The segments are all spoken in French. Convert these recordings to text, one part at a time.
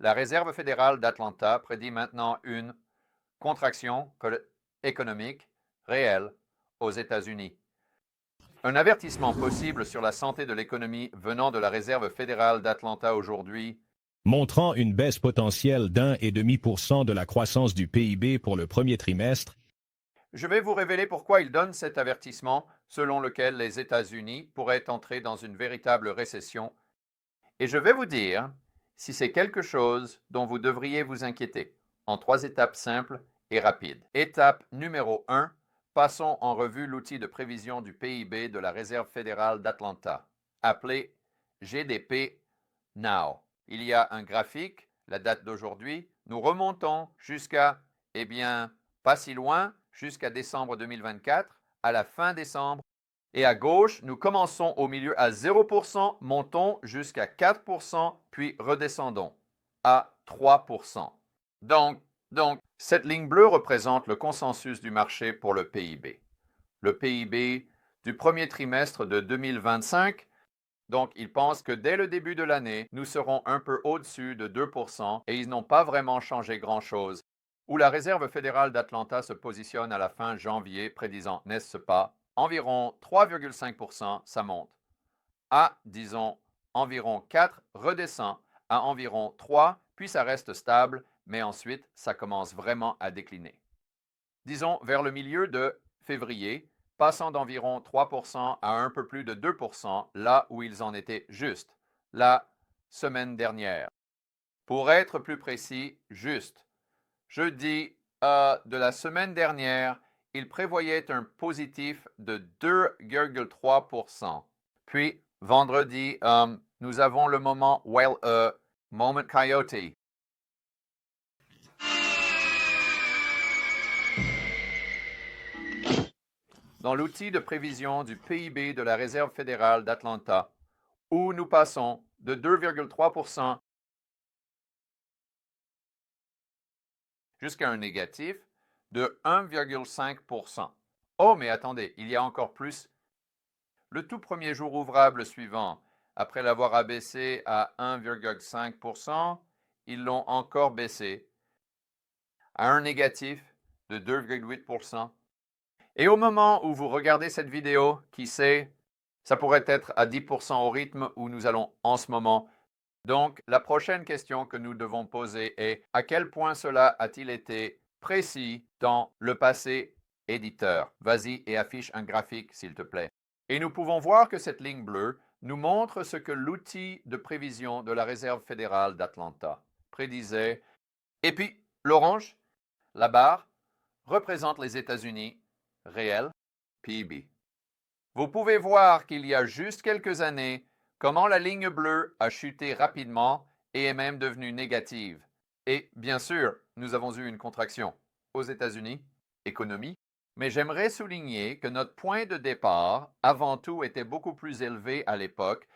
La Réserve fédérale d'Atlanta prédit maintenant une contraction économique réelle aux États-Unis. Un avertissement possible sur la santé de l'économie venant de la Réserve fédérale d'Atlanta aujourd'hui, montrant une baisse potentielle d'1,5% de la croissance du PIB pour le premier trimestre. Je vais vous révéler pourquoi il donne cet avertissement selon lequel les États-Unis pourraient entrer dans une véritable récession. Et je vais vous dire si c'est quelque chose dont vous devriez vous inquiéter, en 3 étapes simples et rapides. Étape numéro 1, passons en revue l'outil de prévision du PIB de la Réserve fédérale d'Atlanta, appelé GDP Now. Il y a un graphique, la date d'aujourd'hui, nous remontons jusqu'à, pas si loin, jusqu'à décembre 2024, à la fin décembre. Et à gauche, nous commençons au milieu à 0%, montons jusqu'à 4%, puis redescendons à 3%. Donc, cette ligne bleue représente le consensus du marché pour le PIB. Le PIB du premier trimestre de 2025, donc ils pensent que dès le début de l'année, nous serons un peu au-dessus de 2% et ils n'ont pas vraiment changé grand-chose. Où la Réserve fédérale d'Atlanta se positionne à la fin janvier, prédisant, n'est-ce pas, environ 3,5%, ça monte. À, disons, environ 4, redescend à environ 3, puis ça reste stable, mais ensuite, ça commence vraiment à décliner. Disons, vers le milieu de février, passant d'environ 3% à un peu plus de 2%, là où ils en étaient juste, la semaine dernière. Pour être plus précis, juste. Jeudi de la semaine dernière, il prévoyait un positif de 2,3%. Puis, vendredi, nous avons le moment Moment Coyote. Dans l'outil de prévision du PIB de la Réserve fédérale d'Atlanta, où nous passons de 2,3% jusqu'à un négatif de 1,5%. Oh, mais attendez, il y a encore plus. Le tout premier jour ouvrable suivant, après l'avoir abaissé à 1,5%, ils l'ont encore baissé à un négatif de 2,8%. Et au moment où vous regardez cette vidéo, qui sait, ça pourrait être à 10% au rythme où nous allons en ce moment. Donc, la prochaine question que nous devons poser est à quel point cela a-t-il été précis dans le passé, éditeur? Vas-y et affiche un graphique, s'il te plaît. Et nous pouvons voir que cette ligne bleue nous montre ce que l'outil de prévision de la Réserve fédérale d'Atlanta prédisait. Et puis, l'orange, la barre, représente les États-Unis réels, PIB. Vous pouvez voir qu'il y a juste quelques années, comment la ligne bleue a chuté rapidement et est même devenue négative. Et bien sûr, nous avons eu une contraction aux États-Unis, économie, mais j'aimerais souligner que notre point de départ, avant tout, était beaucoup plus élevé à l'époque.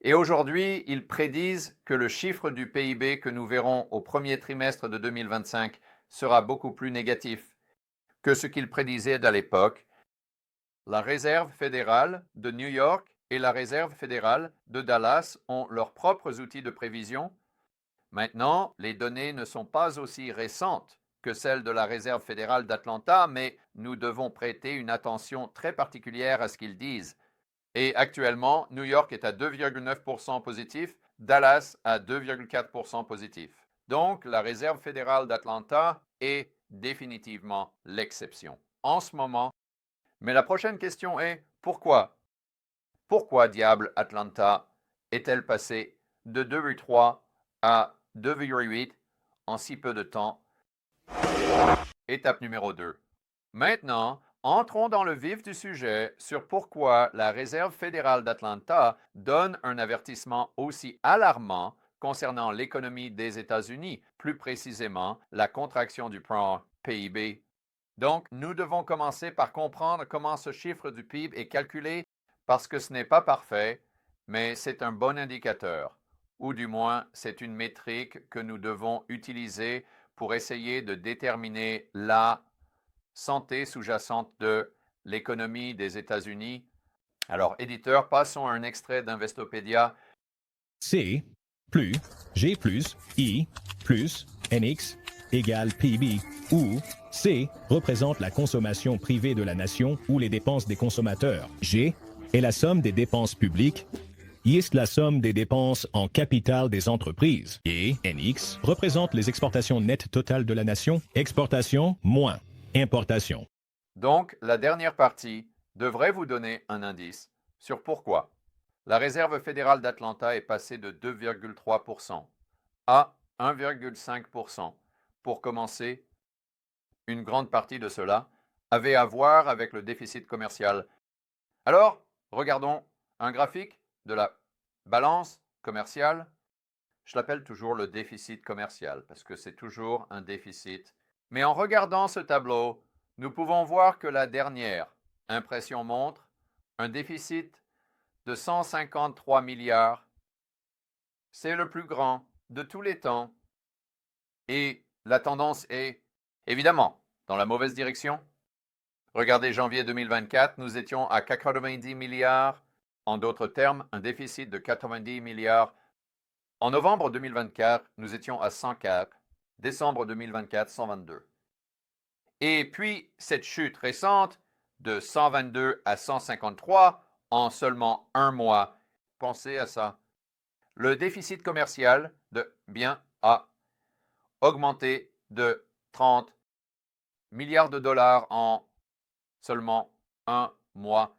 Et aujourd'hui, ils prédisent que le chiffre du PIB que nous verrons au premier trimestre de 2025 sera beaucoup plus négatif que ce qu'ils prédisaient à l'époque. La Réserve fédérale de New York et la Réserve fédérale de Dallas ont leurs propres outils de prévision. Maintenant, les données ne sont pas aussi récentes que celles de la Réserve fédérale d'Atlanta, mais nous devons prêter une attention très particulière à ce qu'ils disent. Et actuellement, New York est à 2,9% positif, Dallas à 2,4% positif. Donc, la Réserve fédérale d'Atlanta est définitivement l'exception en ce moment. Mais la prochaine question est pourquoi? Pourquoi diable Atlanta est-elle passée de 2,3 à 2,8 en si peu de temps? Étape numéro 2. Maintenant, entrons dans le vif du sujet sur pourquoi la Réserve fédérale d'Atlanta donne un avertissement aussi alarmant concernant l'économie des États-Unis, plus précisément la contraction du PIB. Donc, nous devons commencer par comprendre comment ce chiffre du PIB est calculé parce que ce n'est pas parfait, mais c'est un bon indicateur, ou du moins c'est une métrique que nous devons utiliser pour essayer de déterminer la santé sous-jacente de l'économie des États-Unis. Alors, éditeur, passons à un extrait d'Investopédia. C'est plus G plus I plus NX égale PIB, où C représente la consommation privée de la nation ou les dépenses des consommateurs. G est la somme des dépenses publiques. I est la somme des dépenses en capital des entreprises. Et NX représente les exportations nettes totales de la nation. Exportation moins importation. Donc, la dernière partie devrait vous donner un indice sur pourquoi la Réserve fédérale d'Atlanta est passée de 2,3% à 1,5%. Pour commencer, une grande partie de cela avait à voir avec le déficit commercial. Alors, regardons un graphique de la balance commerciale. Je l'appelle toujours le déficit commercial parce que c'est toujours un déficit. Mais en regardant ce tableau, nous pouvons voir que la dernière impression montre un déficit de 153 milliards. C'est le plus grand de tous les temps. Et la tendance est, évidemment, dans la mauvaise direction. Regardez janvier 2024, nous étions à 90 milliards. En d'autres termes, un déficit de 90 milliards. En novembre 2024, nous étions à 104. Décembre 2024, 122. Et puis, cette chute récente de 122 à 153 en seulement un mois. Pensez à ça. Le déficit commercial de biens a augmenté de 30 milliards de dollars en seulement un mois.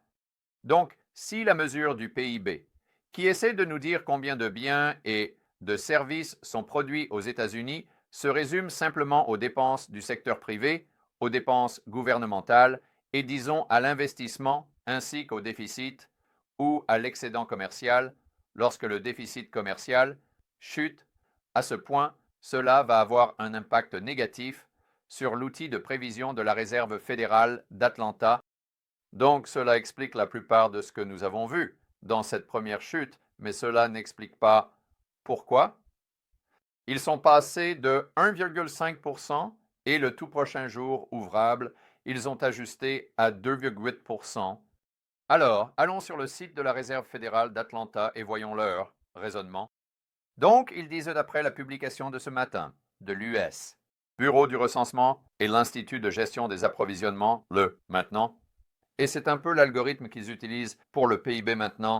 Donc, si la mesure du PIB, qui essaie de nous dire combien de biens et de services sont produits aux États-Unis, se résume simplement aux dépenses du secteur privé, aux dépenses gouvernementales et disons à l'investissement ainsi qu'au déficit ou à l'excédent commercial, lorsque le déficit commercial chute à ce point, cela va avoir un impact négatif sur l'outil de prévision de la Réserve fédérale d'Atlanta. Donc, cela explique la plupart de ce que nous avons vu dans cette première chute, mais cela n'explique pas pourquoi. Ils sont passés de 1,5% et le tout prochain jour ouvrable, ils ont ajusté à 2,8%. Alors, allons sur le site de la Réserve fédérale d'Atlanta et voyons leur raisonnement. Donc, ils disent d'après la publication de ce matin de l'US, Bureau du recensement et l'Institut de gestion des approvisionnements, le maintenant, et c'est un peu l'algorithme qu'ils utilisent pour le PIB maintenant.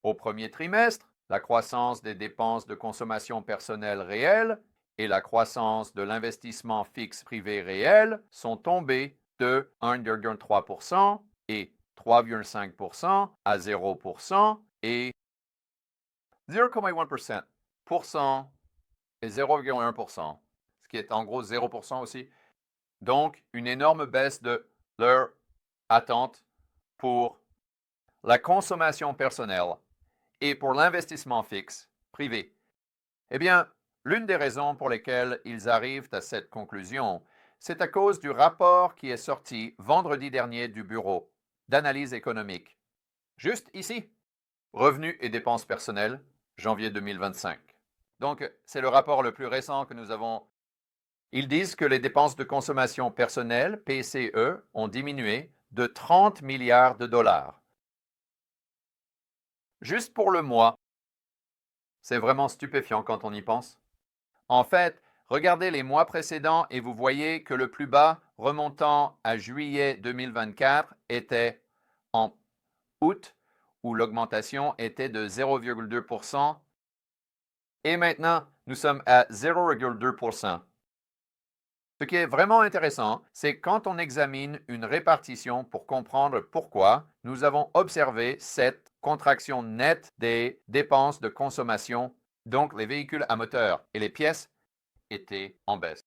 Au premier trimestre, la croissance des dépenses de consommation personnelle réelle et la croissance de l'investissement fixe privé réel sont tombées de 1,3% et 3,5% à 0% et 0,1% et 0,1%, ce qui est en gros 0% aussi. Donc, une énorme baisse de leur attente pour la consommation personnelle et pour l'investissement fixe privé. Eh bien, l'une des raisons pour lesquelles ils arrivent à cette conclusion, c'est à cause du rapport qui est sorti vendredi dernier du Bureau d'analyse économique. Juste ici, revenus et dépenses personnelles, janvier 2025. Donc, c'est le rapport le plus récent que nous avons. Ils disent que les dépenses de consommation personnelle, PCE, ont diminué de 30 milliards de dollars. Juste pour le mois. C'est vraiment stupéfiant quand on y pense. En fait, regardez les mois précédents et vous voyez que le plus bas, remontant à juillet 2024, était en août, où l'augmentation était de 0,2%. Et maintenant, nous sommes à 0,2%. Ce qui est vraiment intéressant, c'est quand on examine une répartition pour comprendre pourquoi nous avons observé cette contraction nette des dépenses de consommation, donc les véhicules à moteur et les pièces étaient en baisse.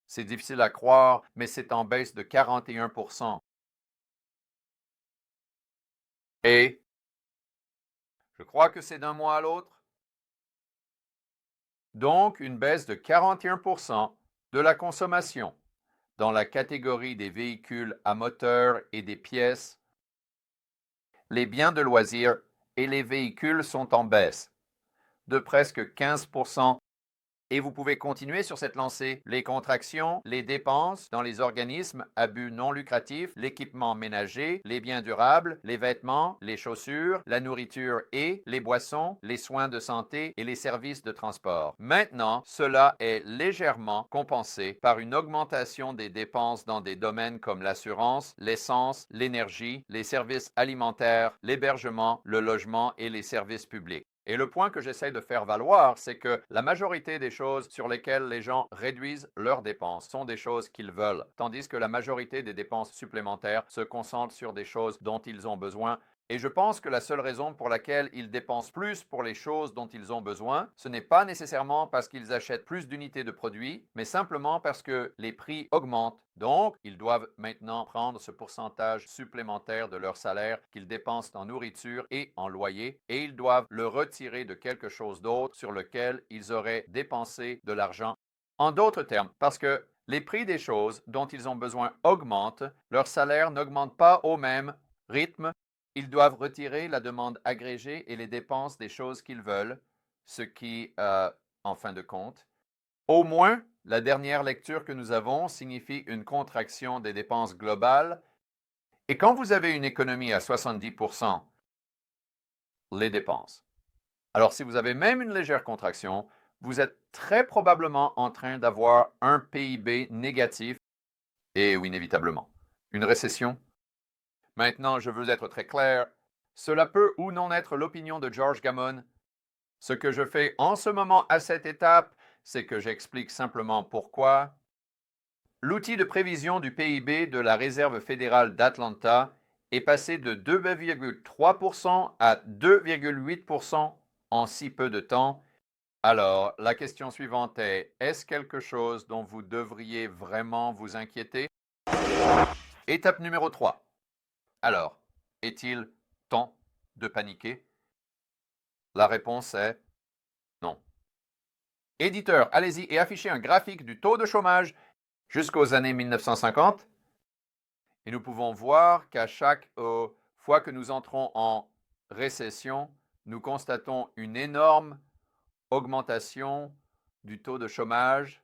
C'est difficile à croire, mais c'est en baisse de 41%. Et je crois que c'est d'un mois à l'autre. Donc, une baisse de 41% de la consommation dans la catégorie des véhicules à moteur et des pièces. Les biens de loisirs et les véhicules sont en baisse de presque 15%. Et vous pouvez continuer sur cette lancée. Les contractions, les dépenses dans les organismes à but non lucratif, l'équipement ménager, les biens durables, les vêtements, les chaussures, la nourriture et les boissons, les soins de santé et les services de transport. Maintenant, cela est légèrement compensé par une augmentation des dépenses dans des domaines comme l'assurance, l'essence, l'énergie, les services alimentaires, l'hébergement, le logement et les services publics. Et le point que j'essaie de faire valoir, c'est que la majorité des choses sur lesquelles les gens réduisent leurs dépenses sont des choses qu'ils veulent, tandis que la majorité des dépenses supplémentaires se concentrent sur des choses dont ils ont besoin. Et je pense que la seule raison pour laquelle ils dépensent plus pour les choses dont ils ont besoin, ce n'est pas nécessairement parce qu'ils achètent plus d'unités de produits, mais simplement parce que les prix augmentent. Donc, ils doivent maintenant prendre ce pourcentage supplémentaire de leur salaire qu'ils dépensent en nourriture et en loyer, et ils doivent le retirer de quelque chose d'autre sur lequel ils auraient dépensé de l'argent. En d'autres termes, parce que les prix des choses dont ils ont besoin augmentent, leur salaire n'augmente pas au même rythme. Ils doivent retirer la demande agrégée et les dépenses des choses qu'ils veulent, ce qui, en fin de compte, au moins, la dernière lecture que nous avons signifie une contraction des dépenses globales. Et quand vous avez une économie à 70%, les dépenses. Alors, si vous avez même une légère contraction, vous êtes très probablement en train d'avoir un PIB négatif et, ou inévitablement, une récession. Maintenant, je veux être très clair, cela peut ou non être l'opinion de George Gammon. Ce que je fais en ce moment à cette étape, c'est que j'explique simplement pourquoi. L'outil de prévision du PIB de la Réserve fédérale d'Atlanta est passé de 2,3% à 2,8% en si peu de temps. Alors, la question suivante est, est-ce quelque chose dont vous devriez vraiment vous inquiéter? Étape numéro 3. Alors, est-il temps de paniquer? La réponse est non. Éditeur, allez-y et affichez un graphique du taux de chômage jusqu'aux années 1950. Et nous pouvons voir qu'à chaque fois que nous entrons en récession, nous constatons une énorme augmentation du taux de chômage.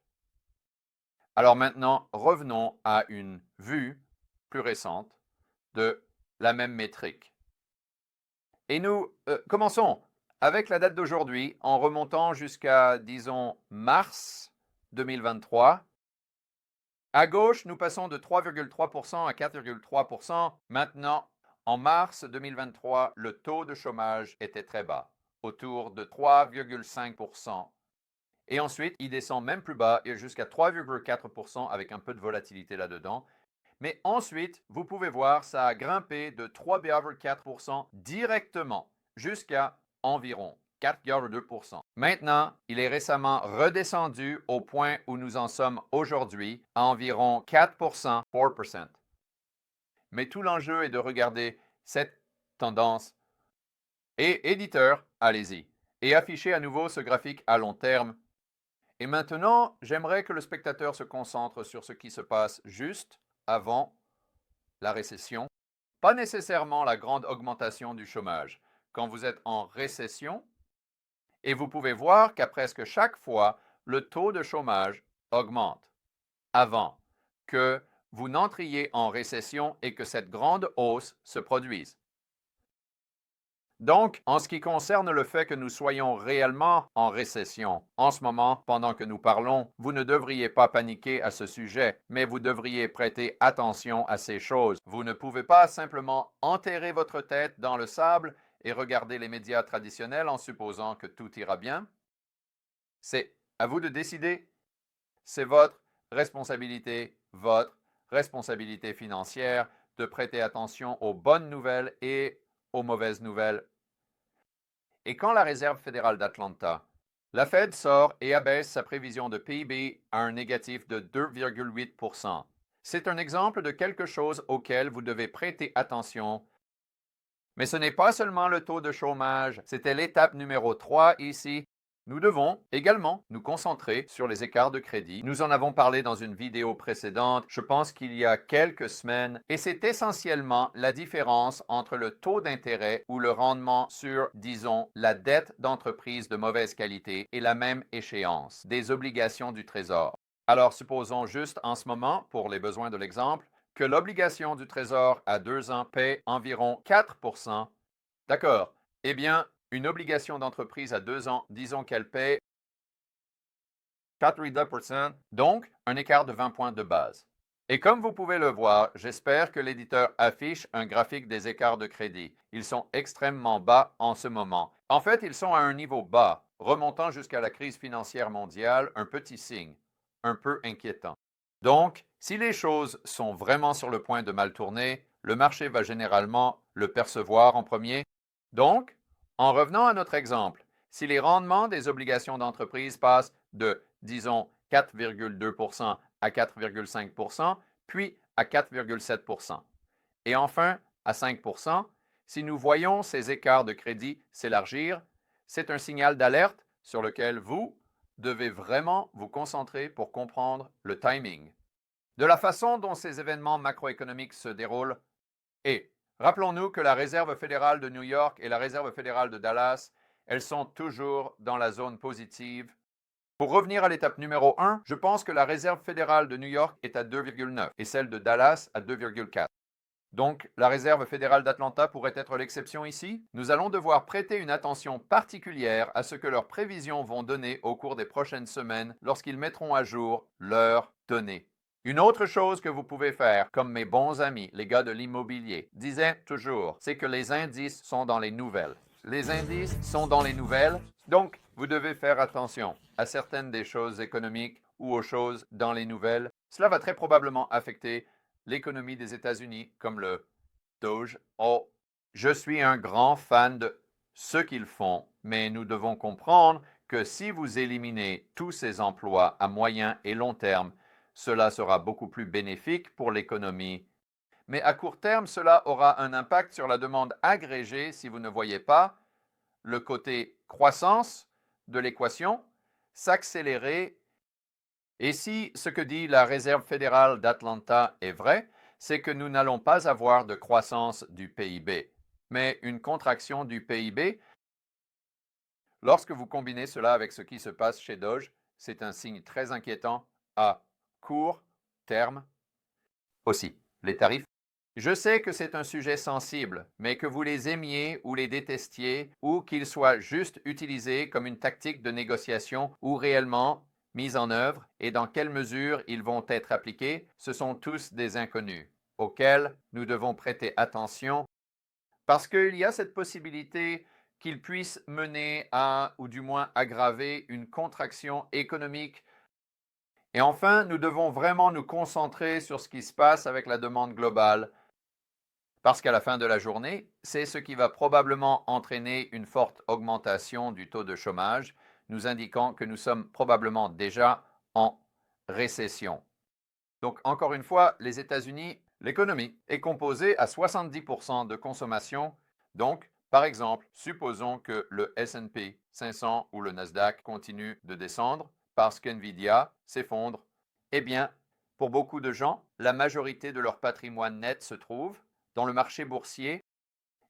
Alors maintenant, revenons à une vue plus récente de la même métrique. Et nous commençons avec la date d'aujourd'hui en remontant jusqu'à, disons, mars 2023. À gauche, nous passons de 3,3% à 4,3%. Maintenant, en mars 2023, le taux de chômage était très bas, autour de 3,5%. Et ensuite, il descend même plus bas et jusqu'à 3,4% avec un peu de volatilité là-dedans. Mais ensuite, vous pouvez voir, ça a grimpé de 3,4% directement jusqu'à environ 4,2%. Maintenant, il est récemment redescendu au point où nous en sommes aujourd'hui, à environ 4%, 4%. Mais tout l'enjeu est de regarder cette tendance. Et éditeur, allez-y. Et affichez à nouveau ce graphique à long terme. Et maintenant, j'aimerais que le spectateur se concentre sur ce qui se passe juste avant la récession, pas nécessairement la grande augmentation du chômage. Quand vous êtes en récession, et vous pouvez voir qu'à presque chaque fois, le taux de chômage augmente avant que vous n'entriez en récession et que cette grande hausse se produise. Donc, en ce qui concerne le fait que nous soyons réellement en récession, en ce moment, pendant que nous parlons, vous ne devriez pas paniquer à ce sujet, mais vous devriez prêter attention à ces choses. Vous ne pouvez pas simplement enterrer votre tête dans le sable et regarder les médias traditionnels en supposant que tout ira bien. C'est à vous de décider. C'est votre responsabilité financière de prêter attention aux bonnes nouvelles et aux mauvaises nouvelles. Et quand la Réserve fédérale d'Atlanta, la Fed sort et abaisse sa prévision de PIB à un négatif de 2,8%, c'est un exemple de quelque chose auquel vous devez prêter attention. Mais ce n'est pas seulement le taux de chômage, c'était l'étape numéro 3 ici. Nous devons également nous concentrer sur les écarts de crédit. Nous en avons parlé dans une vidéo précédente, je pense qu'il y a quelques semaines, et c'est essentiellement la différence entre le taux d'intérêt ou le rendement sur, disons, la dette d'entreprise de mauvaise qualité et la même échéance des obligations du Trésor. Alors, supposons juste en ce moment, pour les besoins de l'exemple, que l'obligation du Trésor à 2 ans paie environ 4%. D'accord. Eh bien, une obligation d'entreprise à 2 ans, disons qu'elle paie 4,2%, donc un écart de 20 points de base. Et comme vous pouvez le voir, j'espère que l'éditeur affiche un graphique des écarts de crédit. Ils sont extrêmement bas en ce moment. En fait, ils sont à un niveau bas, remontant jusqu'à la crise financière mondiale, un petit signe, un peu inquiétant. Donc, si les choses sont vraiment sur le point de mal tourner, le marché va généralement le percevoir en premier. Donc, en revenant à notre exemple, si les rendements des obligations d'entreprise passent de, disons, 4,2% à 4,5%, puis à 4,7%, et enfin à 5%, si nous voyons ces écarts de crédit s'élargir, c'est un signal d'alerte sur lequel vous devez vraiment vous concentrer pour comprendre le timing de la façon dont ces événements macroéconomiques se déroulent. Et rappelons-nous que la Réserve fédérale de New York et la Réserve fédérale de Dallas, elles sont toujours dans la zone positive. Pour revenir à l'étape numéro 1, je pense que la Réserve fédérale de New York est à 2,9 et celle de Dallas à 2,4. Donc, la Réserve fédérale d'Atlanta pourrait être l'exception ici. Nous allons devoir prêter une attention particulière à ce que leurs prévisions vont donner au cours des prochaines semaines lorsqu'ils mettront à jour leurs données. Une autre chose que vous pouvez faire, comme mes bons amis, les gars de l'immobilier, disaient toujours, c'est que les indices sont dans les nouvelles. Les indices sont dans les nouvelles, donc vous devez faire attention à certaines des choses économiques ou aux choses dans les nouvelles. Cela va très probablement affecter l'économie des États-Unis, comme le Doge. Oh, je suis un grand fan de ce qu'ils font, mais nous devons comprendre que si vous éliminez tous ces emplois à moyen et long terme, cela sera beaucoup plus bénéfique pour l'économie. Mais à court terme, cela aura un impact sur la demande agrégée si vous ne voyez pas le côté croissance de l'équation s'accélérer. Et si ce que dit la Réserve fédérale d'Atlanta est vrai, c'est que nous n'allons pas avoir de croissance du PIB, mais une contraction du PIB. Lorsque vous combinez cela avec ce qui se passe chez Doge, c'est un signe très inquiétant à court terme. Aussi, les tarifs. Je sais que c'est un sujet sensible, mais que vous les aimiez ou les détestiez, ou qu'ils soient juste utilisés comme une tactique de négociation ou réellement mis en œuvre, et dans quelle mesure ils vont être appliqués, ce sont tous des inconnus, auxquels nous devons prêter attention, parce qu'il y a cette possibilité qu'ils puissent mener à, ou du moins aggraver, une contraction économique. Et enfin, nous devons vraiment nous concentrer sur ce qui se passe avec la demande globale, parce qu'à la fin de la journée, c'est ce qui va probablement entraîner une forte augmentation du taux de chômage, nous indiquant que nous sommes probablement déjà en récession. Donc, encore une fois, les États-Unis, l'économie est composée à 70% de consommation. Donc, par exemple, supposons que le S&P 500 ou le Nasdaq continue de descendre parce qu'NVIDIA s'effondre. Eh bien, pour beaucoup de gens, la majorité de leur patrimoine net se trouve dans le marché boursier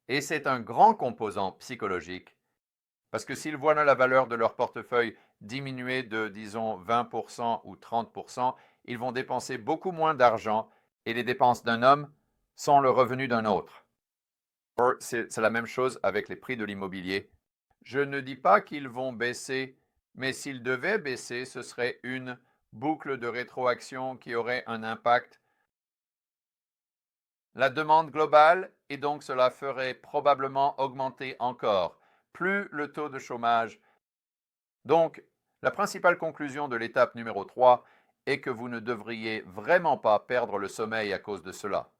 et c'est un grand composant psychologique. Parce que s'ils voient la valeur de leur portefeuille diminuer de, disons, 20% ou 30%, ils vont dépenser beaucoup moins d'argent et les dépenses d'un homme sont le revenu d'un autre. C'est la même chose avec les prix de l'immobilier. Je ne dis pas qu'ils vont baisser, mais s'ils devaient baisser, ce serait une boucle de rétroaction qui aurait un impact. La demande globale, et donc cela ferait probablement augmenter encore plus le taux de chômage. Donc, la principale conclusion de l'étape numéro 3 est que vous ne devriez vraiment pas perdre le sommeil à cause de cela.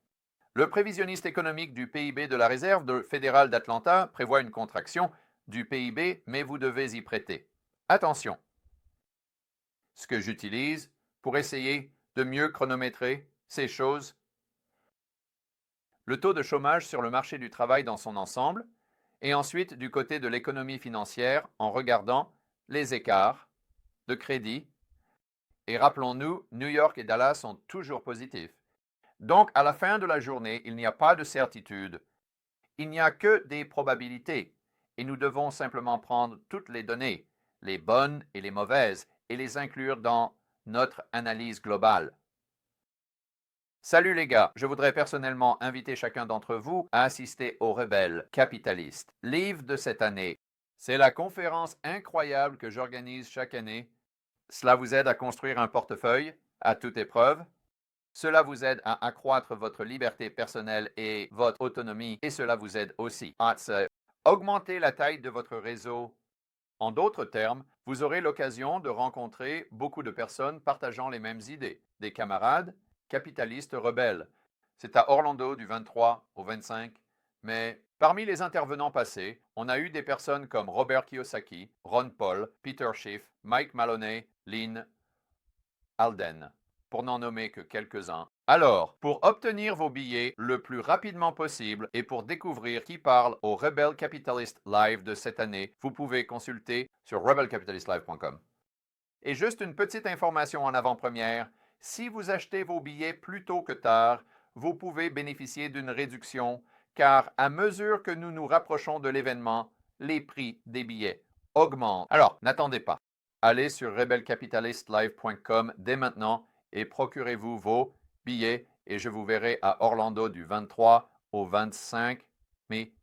Le prévisionniste économique du PIB de la Réserve fédérale d'Atlanta prévoit une contraction du PIB, mais vous devez y prêter attention. Ce que j'utilise pour essayer de mieux chronométrer ces choses, le taux de chômage sur le marché du travail dans son ensemble, et ensuite du côté de l'économie financière en regardant les écarts de crédit. Et rappelons-nous, New York et Dallas sont toujours positifs. Donc, à la fin de la journée, il n'y a pas de certitude. Il n'y a que des probabilités. Et nous devons simplement prendre toutes les données, les bonnes et les mauvaises, et les inclure dans notre analyse globale. Salut les gars, je voudrais personnellement inviter chacun d'entre vous à assister au Rebelle Capitaliste, livre de cette année. C'est la conférence incroyable que j'organise chaque année. Cela vous aide à construire un portefeuille à toute épreuve. Cela vous aide à accroître votre liberté personnelle et votre autonomie, et cela vous aide aussi à augmenter la taille de votre réseau. En d'autres termes, vous aurez l'occasion de rencontrer beaucoup de personnes partageant les mêmes idées, des camarades capitalistes rebelles. C'est à Orlando du 23 au 25 mai. Parmi les intervenants passés, on a eu des personnes comme Robert Kiyosaki, Ron Paul, Peter Schiff, Mike Maloney, Lynn Alden, pour n'en nommer que quelques-uns. Alors, pour obtenir vos billets le plus rapidement possible et pour découvrir qui parle au Rebel Capitalist Live de cette année, vous pouvez consulter sur rebelcapitalistlive.com. Et juste une petite information en avant-première, si vous achetez vos billets plus tôt que tard, vous pouvez bénéficier d'une réduction car à mesure que nous nous rapprochons de l'événement, les prix des billets augmentent. Alors, n'attendez pas. Allez sur rebelcapitalistlive.com dès maintenant et procurez-vous vos billets et je vous verrai à Orlando du 23 au 25 mai